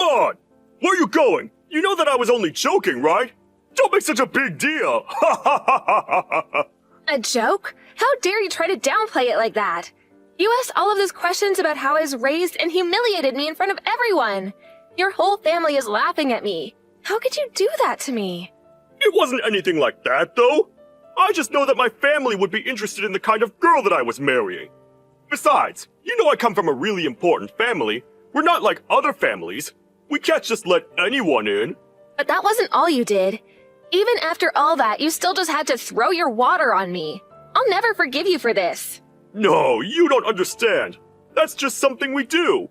on! Where are you going? You know that I was only joking, right? Don't make such a big deal! Ha ha ha ha ha ha! A joke? How dare you try to downplay it like that? You asked all of those questions about how I was raised and humiliated me in front of everyone. Your whole family is laughing at me. How could you do that to me? It wasn't anything like that, though. I just know that my family would be interested in the kind of girl that I was marrying. Besides, you know I come from a really important family. We're not like other families. We can't just let anyone in. But that wasn't all you did. Even after all that, you still just had to throw your water on me. I'll never forgive you for this. No, you don't understand. That's just something we do.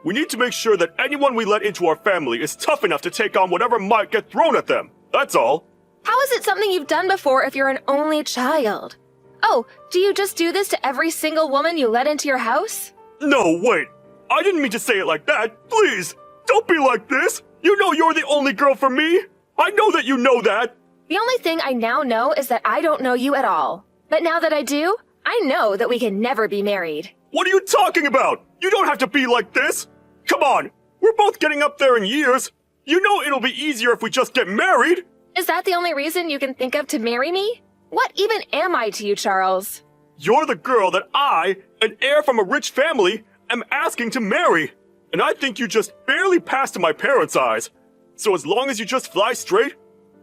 We need to make sure that anyone we let into our family is tough enough to take on whatever might get thrown at them. That's all. How is it something you've done before if you're an only child? Oh, do you just do this to every single woman you let into your house? No, wait. I didn't mean to say it like that. Please, don't be like this. You know you're the only girl for me. I know that you know that. The only thing I now know is that I don't know you at all. But now that I do, I know that we can never be married. What are you talking about? You don't have to be like this. Come on, we're both getting up there in years. You know it'll be easier if we just get married. Is that the only reason you can think of to marry me? What even am I to you, Charles? You're the girl that I, an heir from a rich family, am asking to marry. And I think you just barely passed in my parents' eyes. So as long as you just fly straight,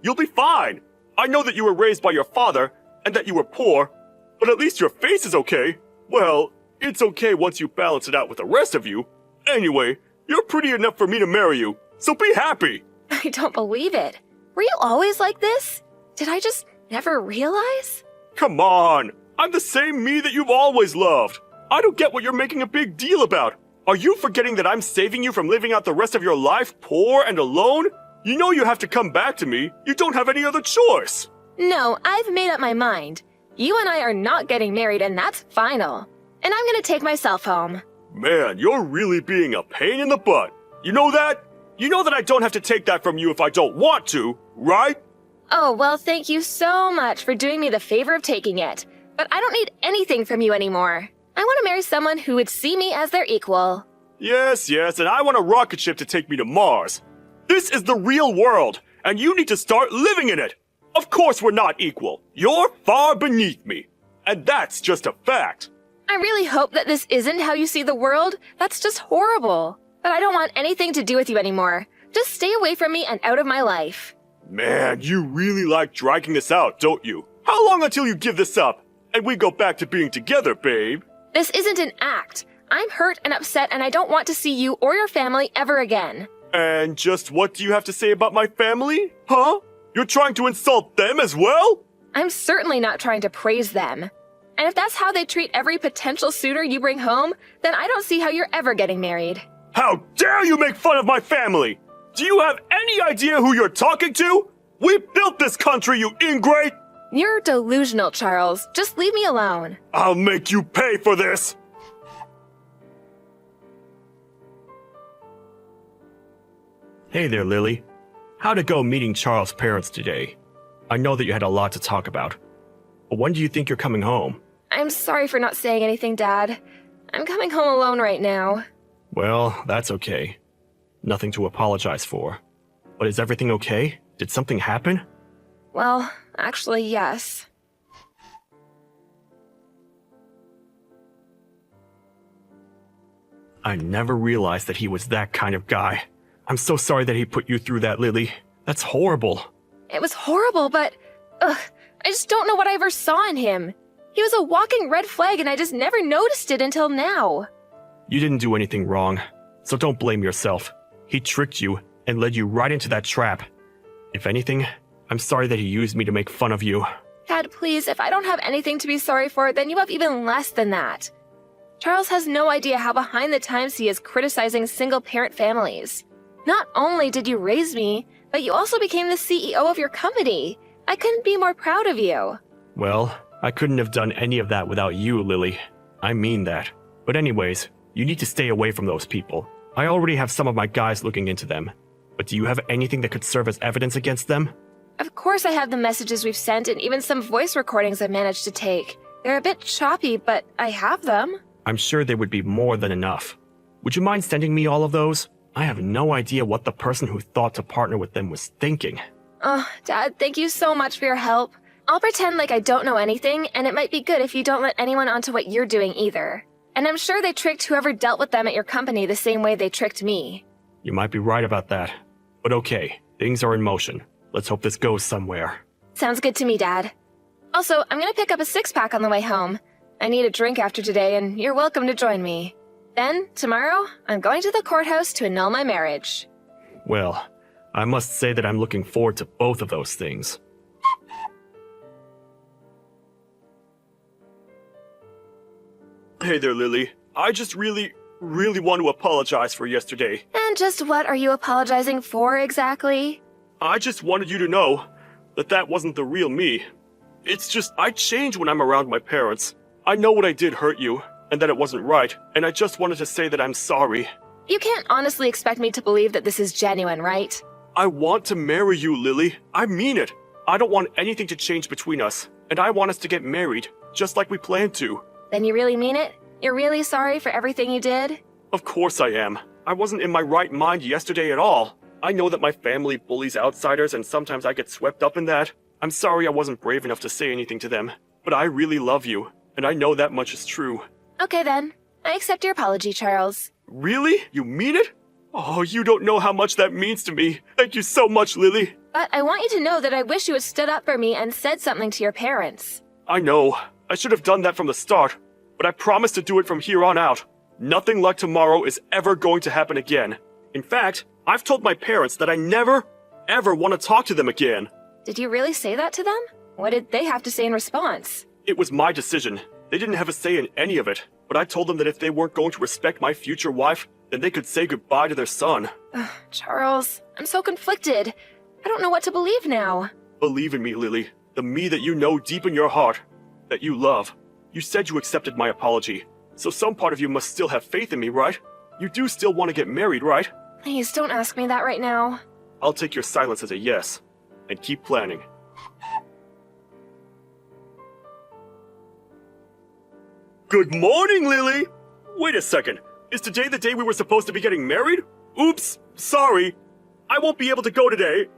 you'll be fine. I know that you were raised by your father and that you were poor, but at least your face is okay. Well, it's okay once you balance it out with the rest of you. Anyway, you're pretty enough for me to marry you, so be happy. I don't believe it. Were you always like this? Did I just never realize? Come on, I'm the same me that you've always loved. I don't get what you're making a big deal about. Are you forgetting that I'm saving you from living out the rest of your life poor and alone? You know you have to come back to me. You don't have any other choice. No, I've made up my mind. You and I are not getting married, and that's final. And I'm gonna take myself home. Man, you're really being a pain in the butt. You know that? You know that I don't have to take that from you if I don't want to, right? Oh, well, thank you so much for doing me the favor of taking it. But I don't need anything from you anymore. I want to marry someone who would see me as their equal. Yes, and I want a rocket ship to take me to Mars. This is the real world, and you need to start living in it. Of course we're not equal. You're far beneath me. And that's just a fact. I really hope that this isn't how you see the world. That's just horrible. But I don't want anything to do with you anymore. Just stay away from me and out of my life. Man, you really like dragging this out, don't you? How long until you give this up, and we go back to being together, babe? This isn't an act. I'm hurt and upset, and I don't want to see you or your family ever again. And just what do you have to say about my family? Huh? You're trying to insult them as well? I'm certainly not trying to praise them. And if that's how they treat every potential suitor you bring home, then I don't see how you're ever getting married. How dare you make fun of my family? Do you have any idea who you're talking to? We built this country, you ingrate! You're delusional, Charles. Just leave me alone. I'll make you pay for this! Hey there, Lily. How'd it go meeting Charles' parents today? I know that you had a lot to talk about. But when do you think you're coming home? I'm sorry for not saying anything, Dad. I'm coming home alone right now. Well, that's okay. Nothing to apologize for. But is everything okay? Did something happen? Well, actually, yes. I never realized that he was that kind of guy. I'm so sorry that he put you through that, Lily. That's horrible. It was horrible, but... I just don't know what I ever saw in him. He was a walking red flag and I just never noticed it until now. You didn't do anything wrong, so don't blame yourself. He tricked you and led you right into that trap. If anything, I'm sorry that he used me to make fun of you. Dad, please, if I don't have anything to be sorry for, then you have even less than that. Charles has no idea how behind the times he is criticizing single-parent families. Not only did you raise me, but you also became the CEO of your company. I couldn't be more proud of you. Well, I couldn't have done any of that without you, Lily. I mean that. But anyways, you need to stay away from those people. I already have some of my guys looking into them. But do you have anything that could serve as evidence against them? Of course I have the messages we've sent and even some voice recordings I've managed to take. They're a bit choppy, but I have them. I'm sure they would be more than enough. Would you mind sending me all of those? I have no idea what the person who thought to partner with them was thinking. Oh, Dad, thank you so much for your help. I'll pretend like I don't know anything, and it might be good if you don't let anyone onto what you're doing either. And I'm sure they tricked whoever dealt with them at your company the same way they tricked me. You might be right about that. But okay, things are in motion. Let's hope this goes somewhere. Sounds good to me, Dad. Also, I'm gonna pick up a six-pack on the way home. I need a drink after today, and you're welcome to join me. Then, tomorrow, I'm going to the courthouse to annul my marriage. Well, I must say that I'm looking forward to both of those things. Hey there, Lily. I just really want to apologize for yesterday. And just what are you apologizing for exactly? I just wanted you to know that that wasn't the real me. It's just, I change when I'm around my parents. I know what I did hurt you, and that it wasn't right, and I just wanted to say that I'm sorry. You can't honestly expect me to believe that this is genuine, right? I want to marry you, Lily. I mean it. I don't want anything to change between us, and I want us to get married, just like we planned to. Then you really mean it? You're really sorry for everything you did? Of course I am. I wasn't in my right mind yesterday at all. I know that my family bullies outsiders, and sometimes I get swept up in that. I'm sorry I wasn't brave enough to say anything to them, but I really love you, and I know that much is true. Okay then. I accept your apology, Charles. Really? You mean it? Oh, you don't know how much that means to me. Thank you so much, Lily. But I want you to know that I wish you had stood up for me and said something to your parents. I know. I should have done that from the start, but I promise to do it from here on out. Nothing like tomorrow is ever going to happen again. In fact, I've told my parents that I never, ever want to talk to them again. Did you really say that to them? What did they have to say in response? It was my decision. They didn't have a say in any of it, but I told them that if they weren't going to respect my future wife, then they could say goodbye to their son. Ugh, Charles, I'm so conflicted. I don't know what to believe now. Believe in me, Lily. The me that you know deep in your heart, that you love. You said you accepted my apology, so some part of you must still have faith in me, right? You do still want to get married, right? Please don't ask me that right now. I'll take your silence as a yes, and keep planning. Good morning, Lily! Wait a second. Is today the day we were supposed to be getting married? Oops, sorry. I won't be able to go today.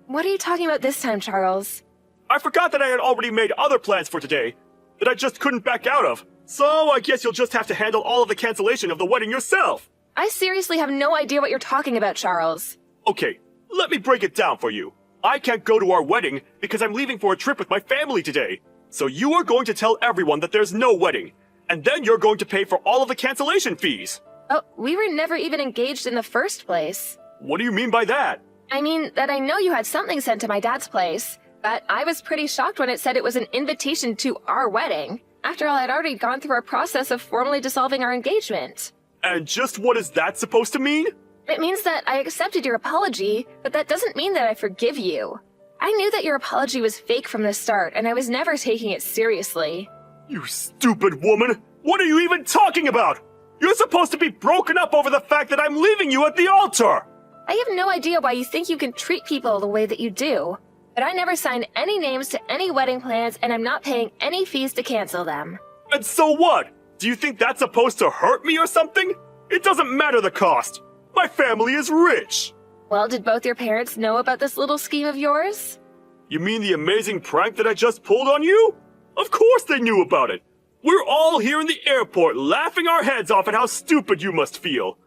What are you talking about this time, Charles? I forgot that I had already made other plans for today, that I just couldn't back out of. So I guess you'll just have to handle all of the cancellation of the wedding yourself. I seriously have no idea what you're talking about, Charles. Okay, let me break it down for you. I can't go to our wedding because I'm leaving for a trip with my family today. So you are going to tell everyone that there's no wedding, and then you're going to pay for all of the cancellation fees. Oh, we were never even engaged in the first place. What do you mean by that? I mean that I know you had something sent to my dad's place, but I was pretty shocked when it said it was an invitation to our wedding. After all, I'd already gone through a process of formally dissolving our engagement. And just what is that supposed to mean? It means that I accepted your apology, but that doesn't mean that I forgive you. I knew that your apology was fake from the start, and I was never taking it seriously. You stupid woman! What are you even talking about? You're supposed to be broken up over the fact that I'm leaving you at the altar! I have no idea why you think you can treat people the way that you do. But I never signed any names to any wedding plans, and I'm not paying any fees to cancel them. And so what? Do you think that's supposed to hurt me or something? It doesn't matter the cost. My family is rich. Well, did both your parents know about this little scheme of yours? You mean the amazing prank that I just pulled on you? Of course they knew about it. We're all here in the airport laughing our heads off at how stupid you must feel.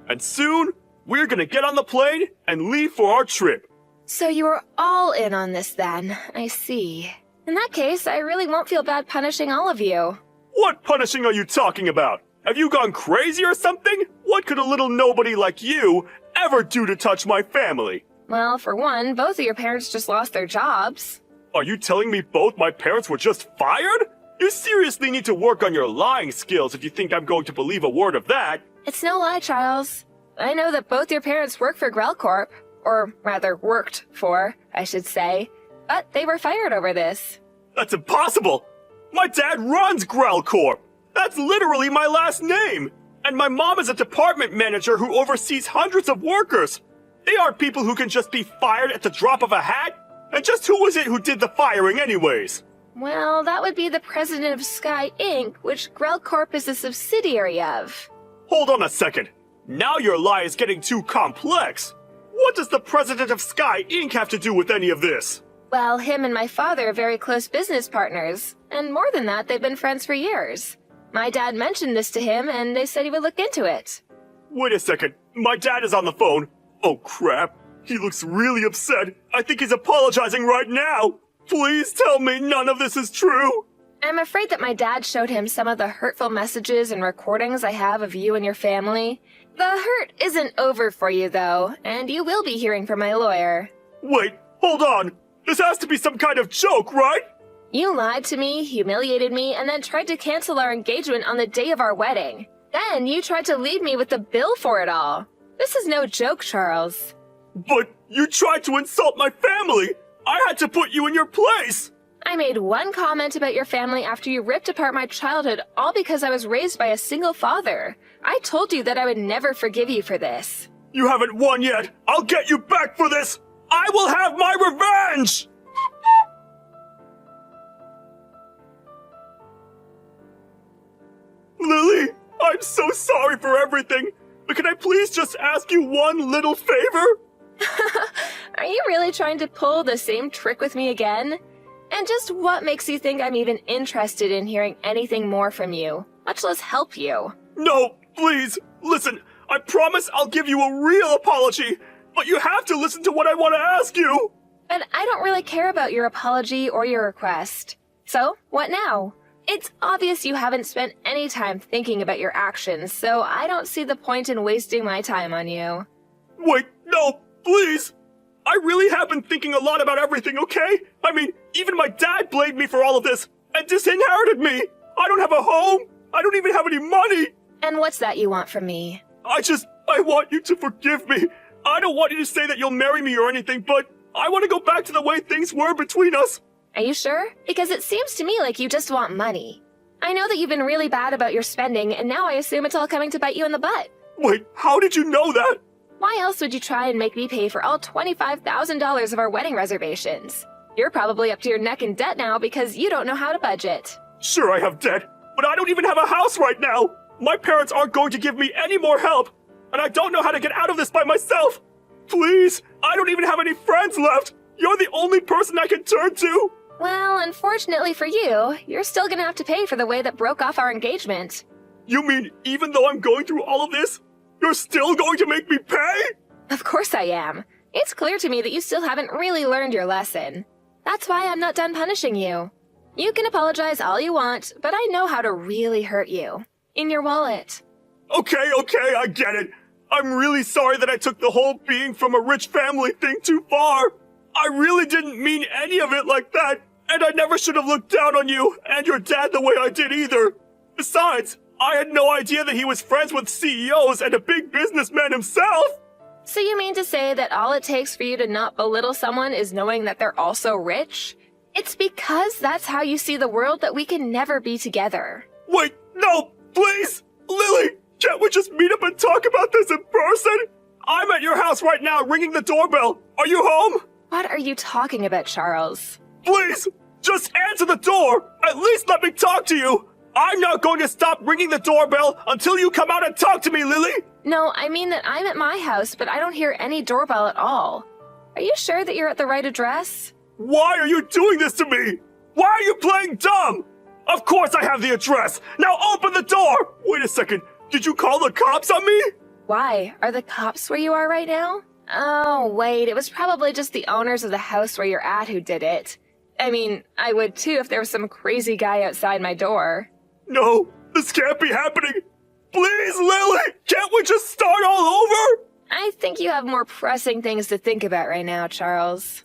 And soon, we're gonna get on the plane and leave for our trip. So you were all in on this then, I see. In that case, I really won't feel bad punishing all of you. What punishing are you talking about? Have you gone crazy or something? What could a little nobody like you ever do to touch my family? Well, for one, both of your parents just lost their jobs. Are you telling me both my parents were just fired? You seriously need to work on your lying skills if you think I'm going to believe a word of that. It's no lie, Charles. I know that both your parents work for Grell Corp. Or rather, worked for, I should say. But they were fired over this. That's impossible! My dad runs Grell Corp! That's literally my last name! And my mom is a department manager who oversees hundreds of workers! They aren't people who can just be fired at the drop of a hat! And just who was it who did the firing anyways? Well, that would be the president of Sky Inc., which Grell Corp is a subsidiary of. Hold on a second. Now your lie is getting too complex. What does the president of Sky Inc. have to do with any of this? Well, him and my father are very close business partners, and more than that, they've been friends for years. My dad mentioned this to him, and they said he would look into it. Wait a second, my dad is on the phone. Oh crap, he looks really upset. I think he's apologizing right now. Please tell me none of this is true. I'm afraid that my dad showed him some of the hurtful messages and recordings I have of you and your family. The hurt isn't over for you, though, and you will be hearing from my lawyer. Wait, hold on. This has to be some kind of joke, right? You lied to me, humiliated me, and then tried to cancel our engagement on the day of our wedding. Then you tried to leave me with the bill for it all. This is no joke, Charles. But you tried to insult my family. I had to put you in your place. I made one comment about your family after you ripped apart my childhood, all because I was raised by a single father. I told you that I would never forgive you for this. You haven't won yet. I'll get you back for this. I will have my revenge! Lily, I'm so sorry for everything, but can I please just ask you one little favor? Are you really trying to pull the same trick with me again? And just what makes you think I'm even interested in hearing anything more from you, much less help you? No, please, listen, I promise I'll give you a real apology, but you have to listen to what I want to ask you. But I don't really care about your apology or your request. So, what now? It's obvious you haven't spent any time thinking about your actions, so I don't see the point in wasting my time on you. Wait, no, please. I really have been thinking a lot about everything, okay? I mean, even my dad blamed me for all of this and disinherited me. I don't have a home. I don't even have any money. And what's that you want from me? I want you to forgive me. I don't want you to say that you'll marry me or anything, but I want to go back to the way things were between us. Are you sure? Because it seems to me like you just want money. I know that you've been really bad about your spending, and now I assume it's all coming to bite you in the butt. Wait, how did you know that? Why else would you try and make me pay for all $25,000 of our wedding reservations? You're probably up to your neck in debt now because you don't know how to budget. Sure, I have debt, but I don't even have a house right now. My parents aren't going to give me any more help, and I don't know how to get out of this by myself. Please, I don't even have any friends left. You're the only person I can turn to. Well, unfortunately for you, you're still gonna have to pay for the way that broke off our engagement. You mean even though I'm going through all of this, you're still going to make me pay? Of course I am. It's clear to me that you still haven't really learned your lesson. That's why I'm not done punishing you. You can apologize all you want, but I know how to really hurt you. In your wallet. Okay, I get it. I'm really sorry that I took the whole being from a rich family thing too far. I really didn't mean any of it like that, and I never should have looked down on you and your dad the way I did either. Besides, I had no idea that he was friends with CEOs and a big businessman himself. So you mean to say that all it takes for you to not belittle someone is knowing that they're also rich? It's because that's how you see the world that we can never be together. Wait, no, please! Lily, can't we just meet up and talk about this in person? I'm at your house right now ringing the doorbell. Are you home? What are you talking about, Charles? Please, just answer the door. At least let me talk to you. I'm not going to stop ringing the doorbell until you come out and talk to me, Lily. No, I mean that I'm at my house, but I don't hear any doorbell at all. Are you sure that you're at the right address? Why are you doing this to me? Why are you playing dumb? Of course I have the address. Now open the door. Wait a second. Did you call the cops on me? Why? Are the cops where you are right now? Oh, wait, it was probably just the owners of the house where you're at who did it. I mean, I would too if there was some crazy guy outside my door. No, this can't be happening. Please, Lily, can't we just start all over? I think you have more pressing things to think about right now, Charles.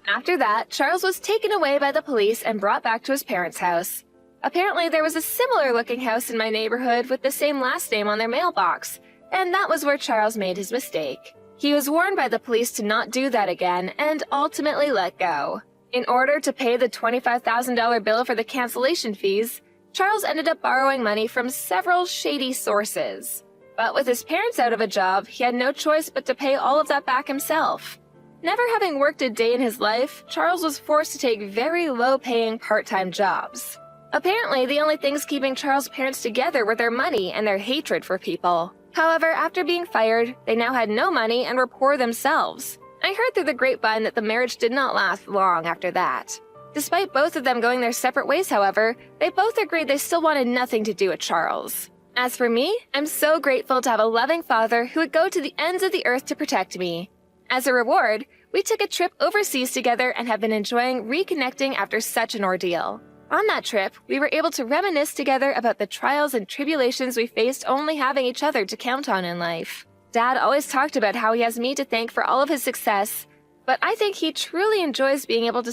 After that, Charles was taken away by the police and brought back to his parents' house. Apparently, there was a similar-looking house in my neighborhood with the same last name on their mailbox, and that was where Charles made his mistake. He was warned by the police to not do that again and ultimately let go. In order to pay the $25,000 bill for the cancellation fees, Charles ended up borrowing money from several shady sources. But with his parents out of a job, he had no choice but to pay all of that back himself. Never having worked a day in his life, Charles was forced to take very low-paying part-time jobs. Apparently, the only things keeping Charles' parents together were their money and their hatred for people. However, after being fired, they now had no money and were poor themselves. I heard through the grapevine that the marriage did not last long after that. Despite both of them going their separate ways, however, they both agreed they still wanted nothing to do with Charles. As for me, I'm so grateful to have a loving father who would go to the ends of the earth to protect me. As a reward, we took a trip overseas together and have been enjoying reconnecting after such an ordeal. On that trip, we were able to reminisce together about the trials and tribulations we faced only having each other to count on in life. Dad always talked about how he has me to thank for all of his success, but I think he truly enjoys being able to